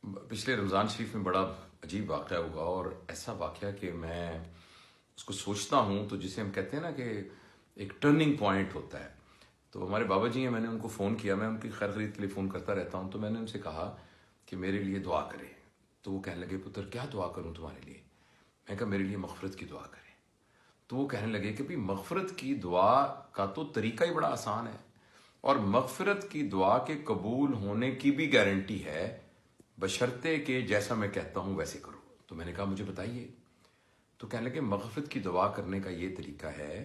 پچھلے رمضان شریف میں بڑا عجیب واقعہ ہوا، اور ایسا واقعہ کہ میں اس کو سوچتا ہوں تو جسے ہم کہتے ہیں نا کہ ایک ٹرننگ پوائنٹ ہوتا ہے۔ تو ہمارے بابا جی ہیں، میں نے ان کو فون کیا، میں ان کی خیر خرید کے لیے فون کرتا رہتا ہوں، تو میں نے ان سے کہا کہ میرے لیے دعا کرے۔ تو وہ کہنے لگے پتر کیا دعا کروں تمہارے لیے؟ میں کہا میرے لیے مغفرت کی دعا کریں۔ تو وہ کہنے لگے کہ بھی مغفرت کی دعا کا تو طریقہ ہی بڑا آسان ہے، اور مغفرت کی دعا کے قبول ہونے کی بھی گارنٹی ہے، بشرطے کہ جیسا میں کہتا ہوں ویسے کرو۔ تو میں نے کہا مجھے بتائیے۔ تو کہنے لگے مغفرت کی دعا کرنے کا یہ طریقہ ہے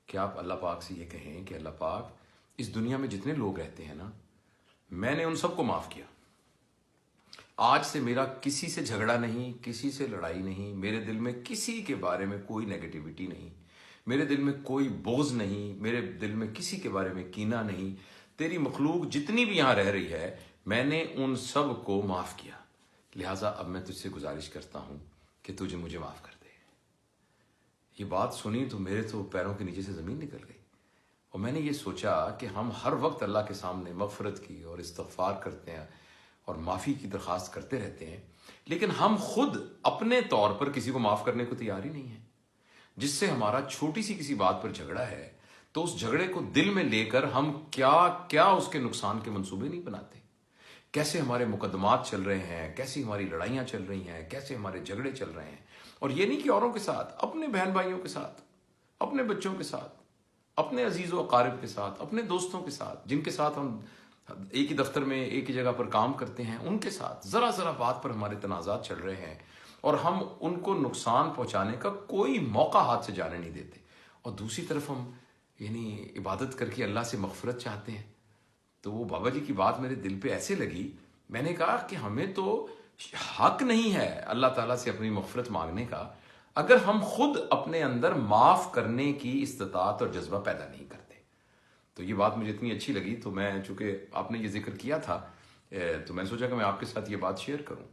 کہ آپ اللہ پاک سے یہ کہیں کہ اللہ پاک، اس دنیا میں جتنے لوگ رہتے ہیں نا، میں نے ان سب کو معاف کیا۔ آج سے میرا کسی سے جھگڑا نہیں، کسی سے لڑائی نہیں، میرے دل میں کسی کے بارے میں کوئی نیگیٹیوٹی نہیں، میرے دل میں کوئی بغض نہیں، میرے دل میں کسی کے بارے میں کینہ نہیں۔ تیری مخلوق جتنی بھی یہاں رہ رہی ہے، میں نے ان سب کو معاف کیا، لہٰذا اب میں تجھ سے گزارش کرتا ہوں کہ تجھے مجھے معاف کر دے۔ یہ بات سنی تو میرے تو پیروں کے نیچے سے زمین نکل گئی، اور میں نے یہ سوچا کہ ہم ہر وقت اللہ کے سامنے مغفرت کی اور استغفار کرتے ہیں اور معافی کی درخواست کرتے رہتے ہیں، لیکن ہم خود اپنے طور پر کسی کو معاف کرنے کو تیار ہی نہیں ہیں۔ جس سے ہمارا چھوٹی سی کسی بات پر جھگڑا ہے تو اس جھگڑے کو دل میں لے کر ہم کیا کیا اس کے نقصان کے منصوبے نہیں بناتے، کیسے ہمارے مقدمات چل رہے ہیں، کیسی ہماری لڑائیاں چل رہی ہیں، کیسے ہمارے جھگڑے چل رہے ہیں۔ اور یہ نہیں کہ اوروں کے ساتھ، اپنے بہن بھائیوں کے ساتھ، اپنے بچوں کے ساتھ، اپنے عزیز و اقارب کے ساتھ، اپنے دوستوں کے ساتھ، جن کے ساتھ ہم ایک ہی دفتر میں ایک ہی جگہ پر کام کرتے ہیں، ان کے ساتھ ذرا ذرا بات پر ہمارے تنازعات چل رہے ہیں، اور ہم ان کو نقصان پہنچانے کا کوئی موقع ہاتھ سے جانے نہیں دیتے، اور دوسری طرف ہم عبادت کر کے اللہ سے مغفرت چاہتے ہیں۔ تو وہ بابا جی کی بات میرے دل پہ ایسے لگی، میں نے کہا کہ ہمیں تو حق نہیں ہے اللہ تعالیٰ سے اپنی مغفرت مانگنے کا اگر ہم خود اپنے اندر معاف کرنے کی استطاعت اور جذبہ پیدا نہیں کرتے۔ تو یہ بات مجھے اتنی اچھی لگی، تو میں چونکہ آپ نے یہ ذکر کیا تھا تو میں نے سوچا کہ میں آپ کے ساتھ یہ بات شیئر کروں۔